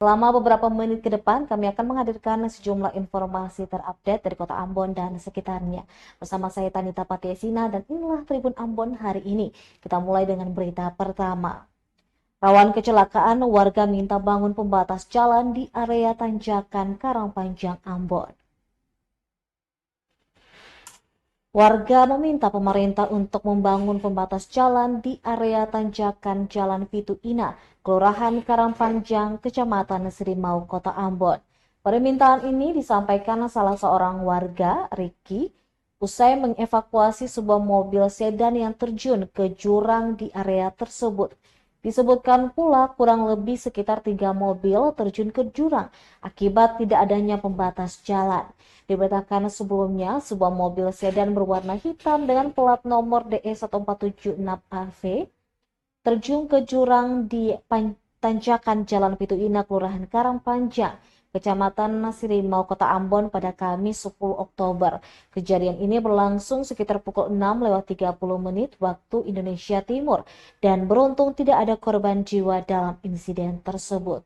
Selama beberapa menit ke depan, kami akan menghadirkan sejumlah informasi terupdate dari Kota Ambon dan sekitarnya. Bersama saya Tanita Patiesina dan inilah Tribun Ambon hari ini. Kita mulai dengan berita pertama. Rawan kecelakaan, warga minta bangun pembatas jalan di area tanjakan Karangpanjang, Ambon. Warga meminta pemerintah untuk membangun pembatas jalan di area tanjakan Jalan Pitu Ina, Kelurahan Karangpanjang, Kecamatan Serimau, Kota Ambon. Permintaan ini disampaikan salah seorang warga, Ricky, usai mengevakuasi sebuah mobil sedan yang terjun ke jurang di area tersebut. Disebutkan pula kurang lebih sekitar 3 mobil terjun ke jurang akibat tidak adanya pembatas jalan. Diberitakan sebelumnya, sebuah mobil sedan berwarna hitam dengan plat nomor DE1476AV terjun ke jurang di tanjakan Jalan Pitu Ina, Kelurahan Karangpanjang, Kecamatan Sirimau, Kota Ambon pada Kamis 10 Oktober. Kejadian ini berlangsung sekitar pukul 6:30 waktu Indonesia Timur dan beruntung tidak ada korban jiwa dalam insiden tersebut.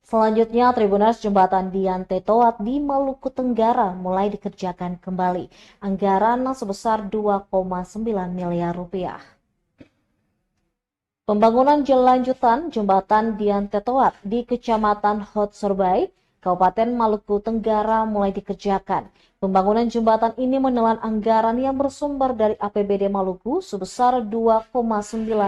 Selanjutnya, Tribuners Jembatan Dian Tetoat di Maluku Tenggara mulai dikerjakan kembali. Anggaran sebesar 2,9 miliar rupiah. Pembangunan lanjutan Jembatan Dian Tetoat di Kecamatan Hot Sorbai, Kabupaten Maluku Tenggara mulai dikerjakan. Pembangunan jembatan ini menelan anggaran yang bersumber dari APBD Maluku sebesar 2,9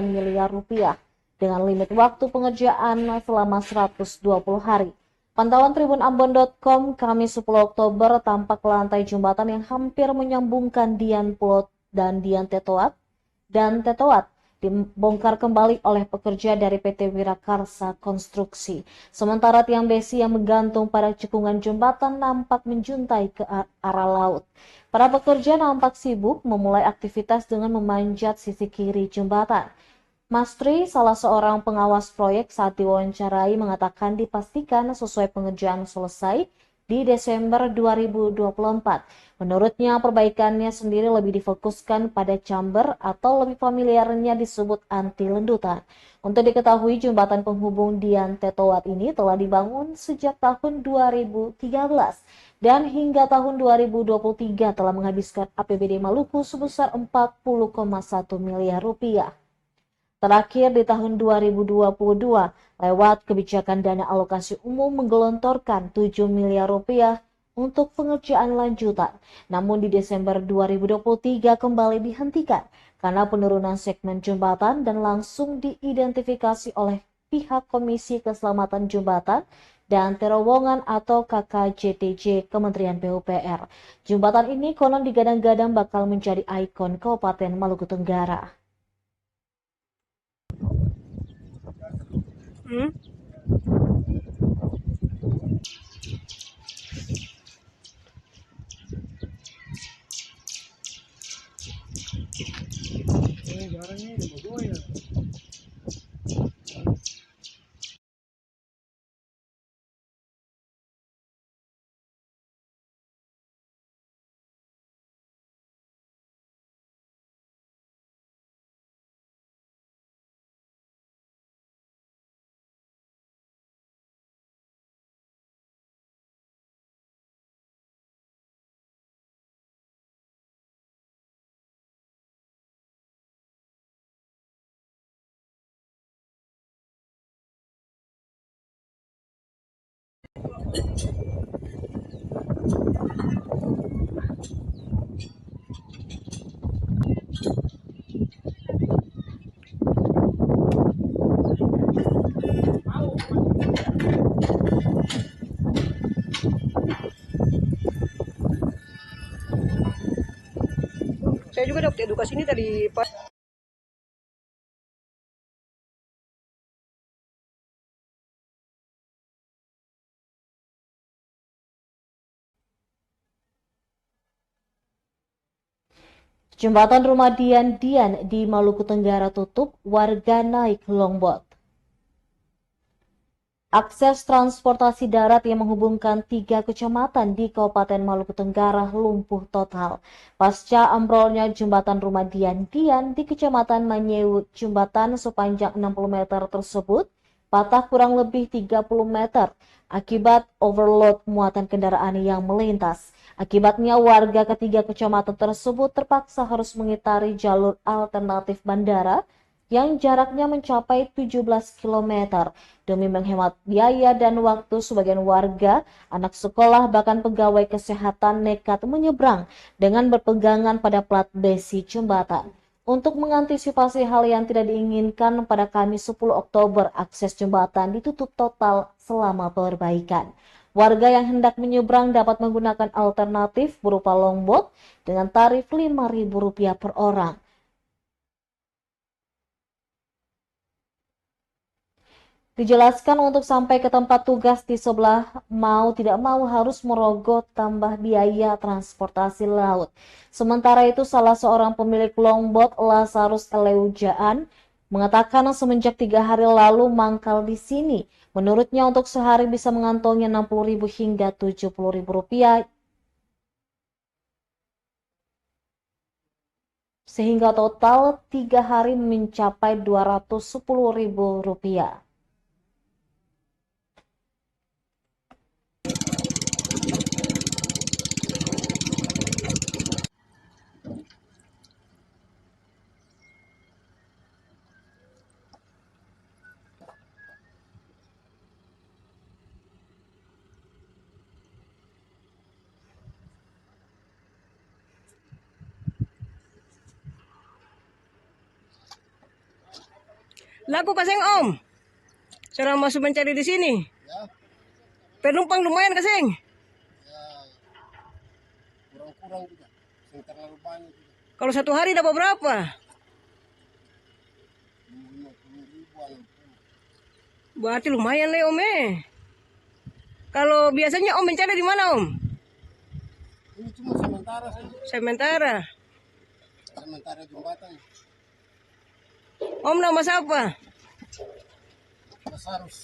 miliar rupiah dengan limit waktu pengerjaan selama 120 hari. Pantauan tribunambon.com Kamis 10 Oktober tampak lantai jembatan yang hampir menyambungkan Dian Plot dan Dian Tetoat dibongkar kembali oleh pekerja dari PT Wirakarsa Konstruksi. Sementara tiang besi yang menggantung pada cekungan jembatan nampak menjuntai ke arah laut. Para pekerja nampak sibuk memulai aktivitas dengan memanjat sisi kiri jembatan. Mas Tri, salah seorang pengawas proyek saat diwawancarai mengatakan dipastikan sesuai pengerjaan selesai di Desember 2024. Menurutnya perbaikannya sendiri lebih difokuskan pada chamber atau lebih familiarnya disebut anti lendutan. Untuk diketahui jembatan penghubung Dian Tetowat ini telah dibangun sejak tahun 2013 dan hingga tahun 2023 telah menghabiskan APBD Maluku sebesar 40,1 miliar rupiah. Terakhir di tahun 2022, lewat kebijakan dana alokasi umum menggelontorkan 7 miliar rupiah untuk pengerjaan lanjutan. Namun di Desember 2023 kembali dihentikan karena penurunan segmen jembatan dan langsung diidentifikasi oleh pihak Komisi Keselamatan Jembatan dan Terowongan atau KKJTJ Kementerian PUPR. Jembatan ini konon digadang-gadang bakal menjadi ikon Kabupaten Maluku Tenggara. Saya juga dapat edukasi ini tadi pas. Jembatan Rumah Dian di Maluku Tenggara tutup, warga naik longboat. Akses transportasi darat yang menghubungkan 3 kecamatan di Kabupaten Maluku Tenggara lumpuh total. Pasca ambrolnya jembatan Rumah Dian di Kecamatan Manyewu, jembatan sepanjang 60 meter tersebut patah kurang lebih 30 meter akibat overload muatan kendaraan yang melintas. Akibatnya warga ketiga kecamatan tersebut terpaksa harus mengitari jalur alternatif bandara yang jaraknya mencapai 17 km. Demi menghemat biaya dan waktu, sebagian warga, anak sekolah, bahkan pegawai kesehatan nekat menyeberang dengan berpegangan pada plat besi jembatan. Untuk mengantisipasi hal yang tidak diinginkan, pada Kamis 10 Oktober akses jembatan ditutup total selama perbaikan. Warga yang hendak menyeberang dapat menggunakan alternatif berupa longboat dengan tarif Rp5.000 per orang. Dijelaskan untuk sampai ke tempat tugas di sebelah mau tidak mau harus merogoh tambah biaya transportasi laut. Sementara itu salah seorang pemilik longboat, Lazarus Eleujaan, mengatakan semenjak 3 hari lalu mangkal di sini. Menurutnya untuk sehari bisa mengantongi Rp60.000 hingga Rp70.000, sehingga total 3 hari mencapai Rp210.000. Laku kaseng Om. Cara masuk mencari di sini. Ya, Penumpang lumayan kaseng. kurang-kurang juga. Yang terlalu banyak juga. Kalau satu hari dapat berapa? Berarti lumayan lah Om eh. Kalau biasanya Om mencari di mana Om? Ini cuma sementara sih, Sementara. sementara jembatan. Om nama siapa? Lasarus.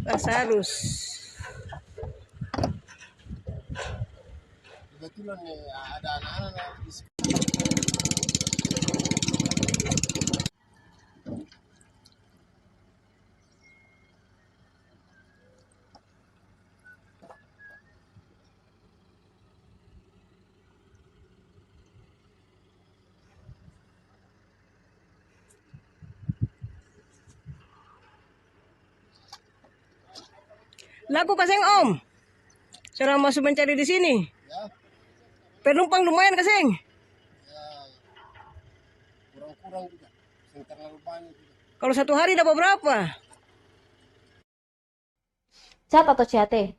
Lasarus. Kebetulan nih ada anak-anak di sini. Laku kaseng Om. Seorang masuk mencari di sini. Ya, Penumpang lumayan kaseng. ya kurang-kurang juga. Yang terlalu banyak juga. Kalau satu hari dapat berapa? Cat atau CAT?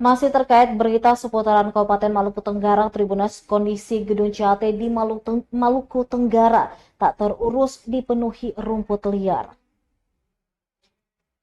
Masih terkait berita seputaran Kabupaten Maluku Tenggara, Tribunasi kondisi gedung CAT di Maluku Tenggara tak terurus dipenuhi rumput liar.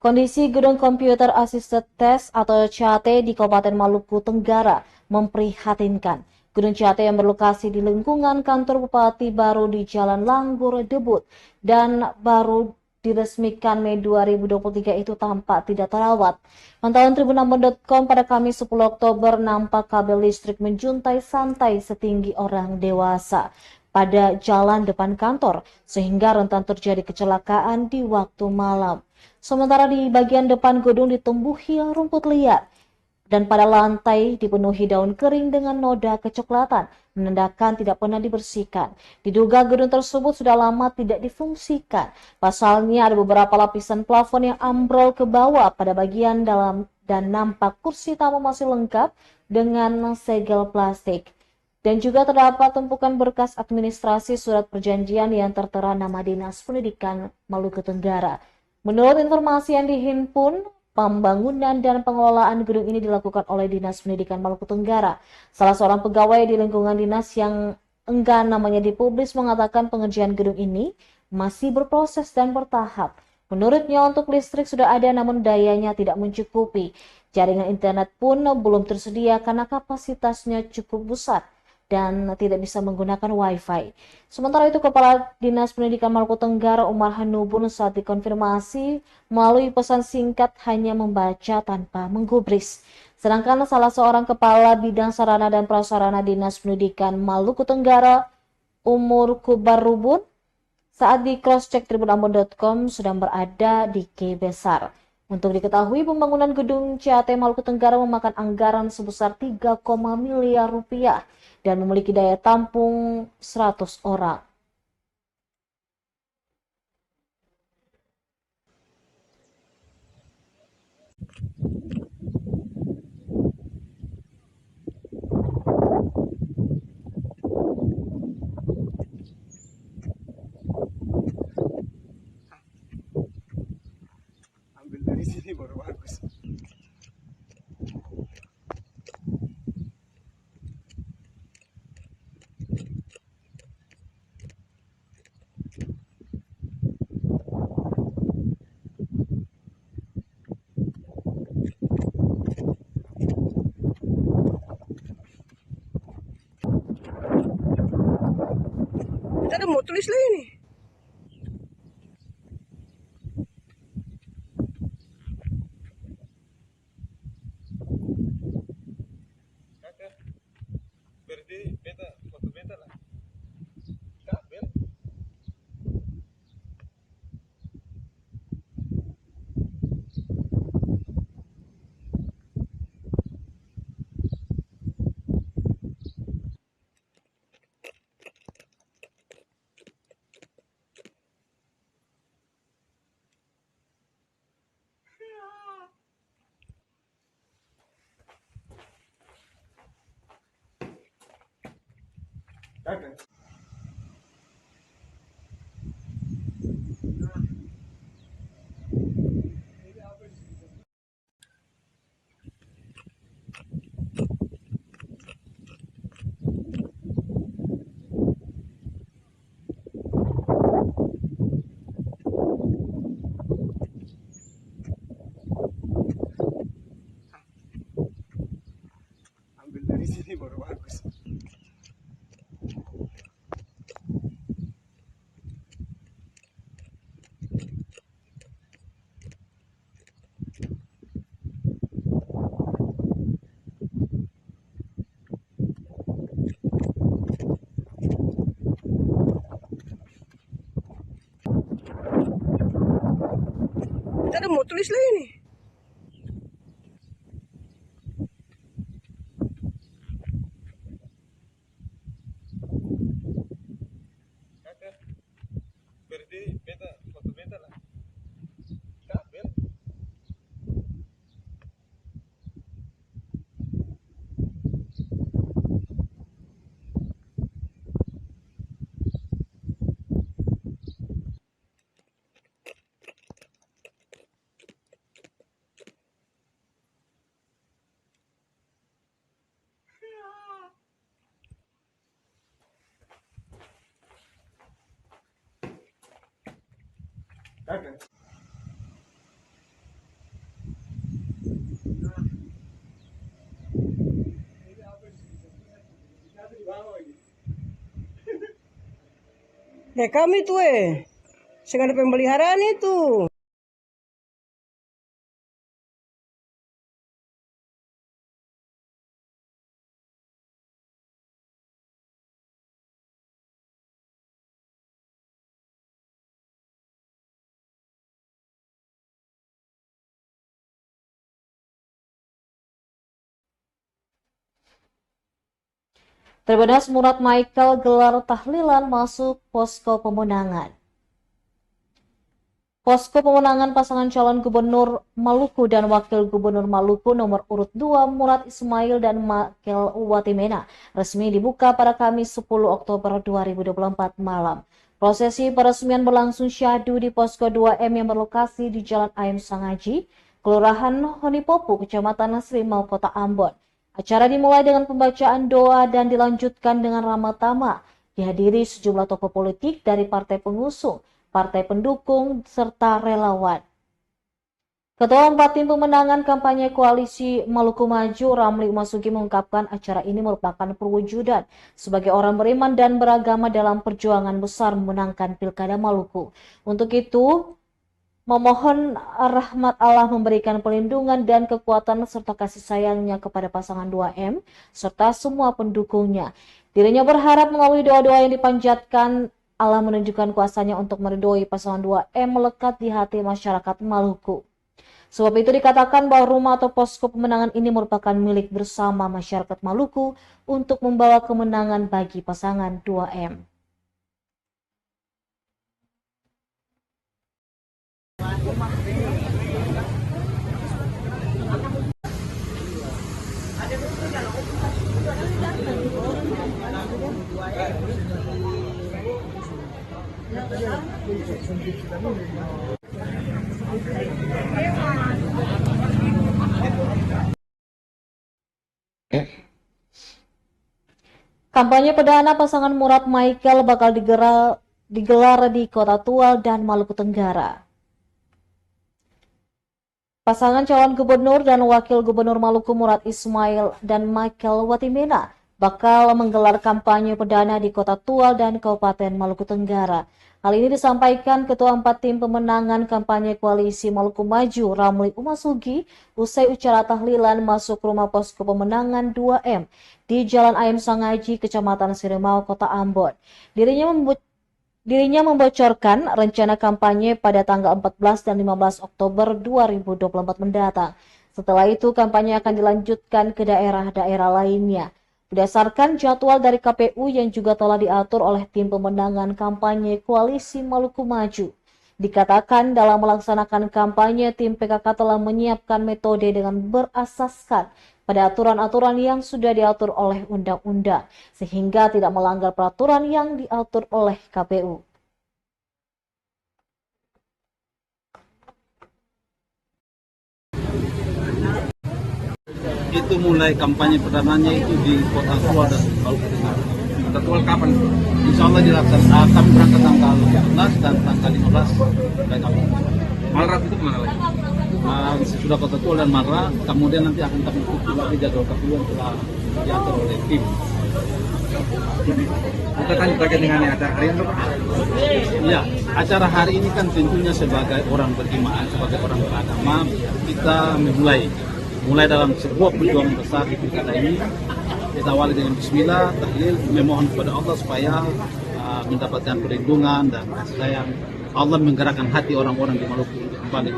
Kondisi gedung Computer Assisted Test atau CAT di Kabupaten Maluku Tenggara memprihatinkan. Gedung CAT yang berlokasi di lingkungan kantor Bupati baru di Jalan Langgur Debut dan baru diresmikan Mei 2023 itu tampak tidak terawat. Pantauan tribunambon.com pada Kamis 10 Oktober nampak kabel listrik menjuntai santai setinggi orang dewasa pada jalan depan kantor sehingga rentan terjadi kecelakaan di waktu malam. Sementara di bagian depan gedung ditumbuhi rumput liar dan pada lantai dipenuhi daun kering dengan noda kecoklatan, menandakan tidak pernah dibersihkan. Diduga gedung tersebut sudah lama tidak difungsikan. Pasalnya ada beberapa lapisan plafon yang ambrol ke bawah pada bagian dalam dan nampak kursi tamu masih lengkap dengan segel plastik. Dan juga terdapat tumpukan berkas administrasi surat perjanjian yang tertera nama Dinas Pendidikan Maluku Tenggara. Menurut informasi yang dihimpun, pembangunan dan pengelolaan gedung ini dilakukan oleh Dinas Pendidikan Maluku Tenggara. Salah seorang pegawai di lingkungan dinas yang enggan namanya dipublis mengatakan pengerjaan gedung ini masih berproses dan bertahap. Menurutnya untuk listrik sudah ada namun dayanya tidak mencukupi. Jaringan internet pun belum tersedia karena kapasitasnya cukup besar dan tidak bisa menggunakan wifi. Sementara itu Kepala Dinas Pendidikan Maluku Tenggara Umar Hanubun saat dikonfirmasi melalui pesan singkat hanya membaca tanpa menggubris. Sedangkan salah seorang Kepala Bidang Sarana dan Prasarana Dinas Pendidikan Maluku Tenggara Umur Kubarubun saat di cross-check tribunambon.com sedang berada di K Besar. Untuk diketahui pembangunan gedung CAT Maluku Tenggara memakan anggaran sebesar 3, miliar rupiah dan memiliki daya tampung 100 orang. Ambil dari sini baru bagus. Kita ada mau tulis lah ini. Berarti beta, foto beta lah. Kabel. Kakak. ada mau tulis lagi nih. Kakak, berarti beta foto beta lah. Kabel. Kakak. Kayak kami tuh sengaja pemeliharaan itu. Terbedas Murat Michael gelar tahlilan masuk posko pemenangan. Posko pemenangan pasangan calon gubernur Maluku dan wakil gubernur Maluku nomor urut 2 Murat Ismail dan Michael Watimena resmi dibuka pada Kamis 10 Oktober 2024 malam. Prosesi peresmian berlangsung syahdu di Posko 2M yang berlokasi di Jalan Ayam Sangaji, Kelurahan Honipopu, Kecamatan Serimau, Kota Ambon. Acara dimulai dengan pembacaan doa dan dilanjutkan dengan ramah tamah. Dihadiri sejumlah tokoh politik dari partai pengusung, partai pendukung, serta relawan. Ketua 4 tim pemenangan kampanye Koalisi Maluku Maju, Ramli Umasugi, mengungkapkan acara ini merupakan perwujudan sebagai orang beriman dan beragama dalam perjuangan besar memenangkan Pilkada Maluku. Untuk itu, memohon rahmat Allah memberikan perlindungan dan kekuatan serta kasih sayangnya kepada pasangan 2M serta semua pendukungnya. Dirinya berharap melalui doa-doa yang dipanjatkan, Allah menunjukkan kuasanya untuk meridhoi pasangan 2M melekat di hati masyarakat Maluku. Sebab itu dikatakan bahwa rumah atau posko pemenangan ini merupakan milik bersama masyarakat Maluku untuk membawa kemenangan bagi pasangan 2M. Kampanye perdana pasangan Murat Michael bakal digelar di Kota Tual dan Maluku Tenggara. Pasangan calon gubernur dan wakil gubernur Maluku Murat Ismail dan Michael Watimena bakal menggelar kampanye perdana di Kota Tual dan Kabupaten Maluku Tenggara. Hal ini disampaikan Ketua 4 tim pemenangan kampanye Koalisi Maluku Maju, Ramli Umasugi, usai ucara tahlilan masuk rumah posko pemenangan 2M di Jalan Ayam Sangaji, Kecamatan Serimau, Kota Ambon. Dirinya membocorkan rencana kampanye pada tanggal 14 dan 15 Oktober 2024 mendatang. Setelah itu, kampanye akan dilanjutkan ke daerah-daerah lainnya. Berdasarkan jadwal dari KPU yang juga telah diatur oleh tim pemenangan kampanye Koalisi Maluku Maju. Dikatakan dalam melaksanakan kampanye, tim PKK telah menyiapkan metode dengan berasaskan pada aturan-aturan yang sudah diatur oleh undang-undang, sehingga tidak melanggar peraturan yang diatur oleh KPU. Itu mulai kampanye perdananya itu di Kota Tual dan Maluku Tenggara. Kota Tual kapan? Insya Allah dilaksanakan. Kami berangkat tanggal 14 dan tanggal 15 mulai kampanye. Malrat itu kemana lagi? Sudah Kota Tual dan Marra, kemudian nanti akan kami ikuti lagi jadwal KPU yang telah diatur oleh tim. Kita kan terkait dengan acara hari ini, Pak. Ya, acara hari ini kan tentunya sebagai orang beriman, sebagai orang beragama, kita mulai dalam sebuah perjuangan besar di pilkada ini. Kita awali dengan bismillah, tahlil, memohon kepada Allah supaya mendapatkan perlindungan dan kasih sayang. Allah menggerakkan hati orang-orang di Maluku untuk balik.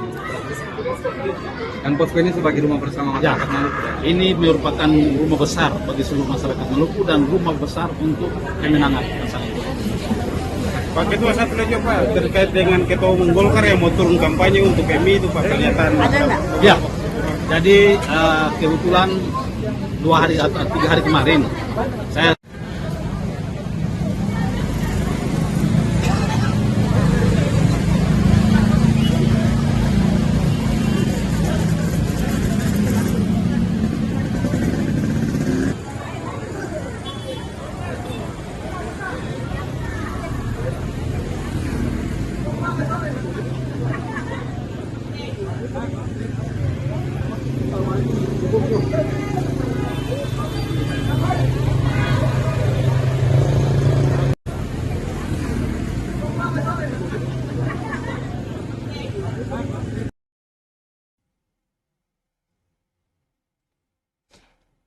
Dan posko ini sebagai rumah bersama Ya, masyarakat Maluku. ini merupakan rumah besar bagi seluruh masyarakat Maluku dan rumah besar untuk kemenangan bersama. Pak Ketua, satu lagi Pak, terkait dengan Ketua Umum Golkar yang mau turun kampanye untuk MI itu Pak, kelihatan. Ada nggak? Ya, jadi kebetulan 2 hari atau 3 hari kemarin saya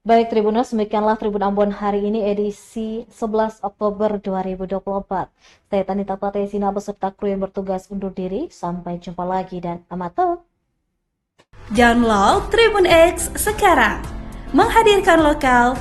Baik Tribuners, demikianlah Tribun Ambon hari ini edisi 11 Oktober 2024. Saya Tanita Patesina beserta kru yang bertugas undur diri. Sampai jumpa lagi dan amato. Download Tribun X sekarang. Menghadirkan lokal